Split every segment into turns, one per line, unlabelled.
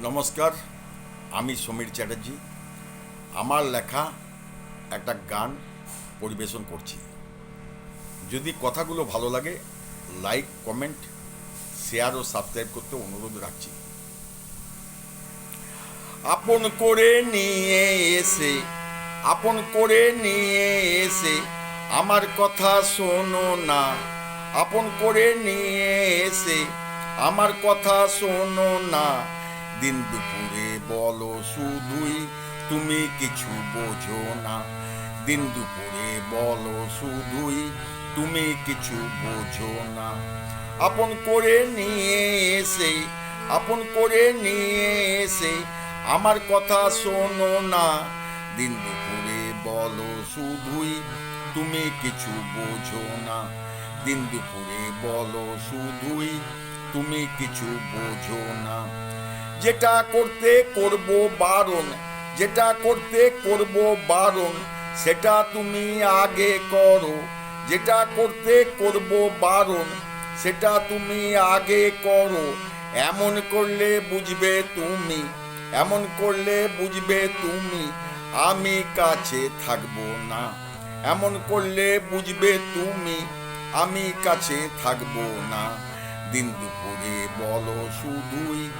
নমস্কার, আমি সমীর চ্যাটার্জি। আমার লেখা একটা গান পরিবেশন করছি। যদি কথাগুলো ভালো লাগে, লাইক, কমেন্ট, শেয়ার ও সাবস্ক্রাইব করতে অনুরোধ রাখছি। আপন করে নিয়ে এসে আপন করে নিয়ে এসে আমার কথা শোনো না। আপন করে নিয়ে এসে আমার কথা শোনো না। দিন দুপুরে বলো শুধুই তুমি কিছু বোঝো না। দিন দুপুরে বলো শুধুই তুমি কিছু বোঝো না। আপন করে নিয়ে এসে আপন করে নিয়ে এসে আমার কথা শোনো না। দিন দুপুরে বলো শুধুই তুমি কিছু বোঝো না। দিন দুপুরে বলো শুধুই তুমি কিছু বোঝো না। যেটা করতে করব বারণ, যেটা করতে করব বারণ, সেটা তুমি আগে করো। যেটা করতে করব বারণ, সেটা তুমি আগে করো। এমন করলে বুঝবে তুমি, এমন করলে বুঝবে তুমি আমি কাছে থাকবো না। এমন করলে বুঝবে তুমি আমি কাছে থাকবো না। দিন দুপুরে বলো শুধুই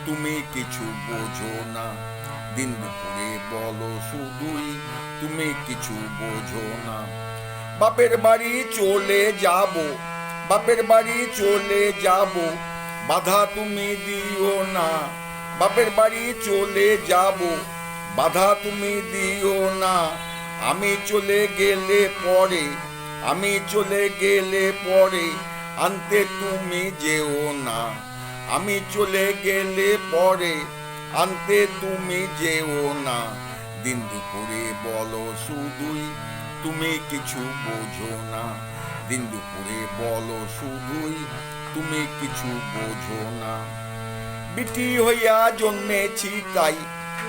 তুমি কিছু বোঝো না। দিন দুপুরে বলো শুধুই তুমি কিছু বোঝো না। বাপের বাড়ি চলে যাব, বাপের বাড়ি চলে যাব, বাধা তুমি দিও না। বাপের বাড়ি চলে যাব, বাধা তুমি দিও না। আমি চলে গেলে পরে, আমি চলে গেলে পরে আনতে তুমি যেও না। আমি চলে গেলে পরে আনতে তুমি যেও না। দিন দুপুরে বলো শুধুই তুমি কিছু বোঝো না। দিন দুপুরে বলো শুধুই তুমি কিছু বোঝো না। বিটি হইয়া জন্মেছি তাই,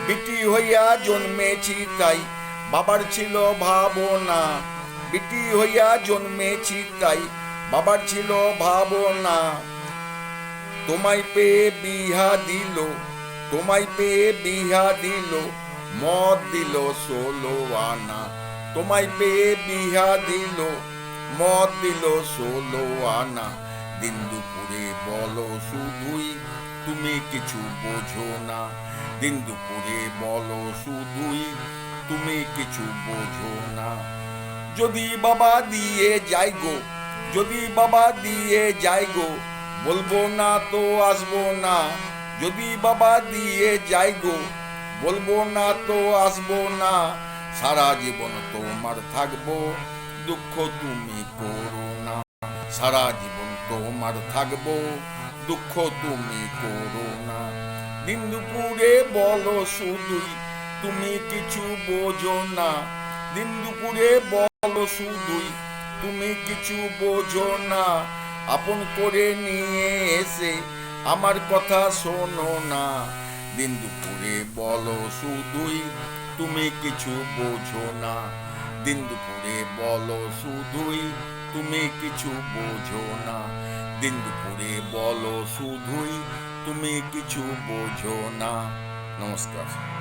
বিটি হইয়া জন্মেছি তাই বাবার ছিল ভাবনা। বিটি হইয়া জন্মেছি তাই বাবার ছিল ভাবনা। তোমায় পেয়ে বিহা দিল, তোমায় পেয়ে বিহা দিল, মদ দিল 16 আনা। তোমায় পেয়ে বিহা দিল, মদ দিল 16 আনা। দিন দুপুরে বলো শুধুই তুমি কিছু বোঝো না। দিন দুপুরে বলো শুধুই তুমি কিছু বোঝো না। যদি বাবা দিয়ে যাই গো, যদি বাবা দিয়ে যাই গো, বলবো না তো আসবো না। যদি বাবা দিয়ে যাই গো, বলবো না তো আসবো না। সারা জীবন তোমার থাকবো, দুঃখ তুমি করো না। সারা জীবন তোমার থাকবো, দুঃখ তুমি করো না। দিন দুপুরে বলো শুধুই তুমি কিছু বোঝো না। দিন দুপুরে বলো শুধুই তুমি কিছু বোঝো না। আপন করে নিয়ে এসে আমার কথা শোনো না। দিন দুপুরে বলো শুধুই তুমি কিছু বোঝো না। দিন দুপুরে বলো শুধুই তুমি কিছু বোঝো না। দিন দুপুরে বলো শুধুই তুমি কিছু বোঝো না। নমস্কার।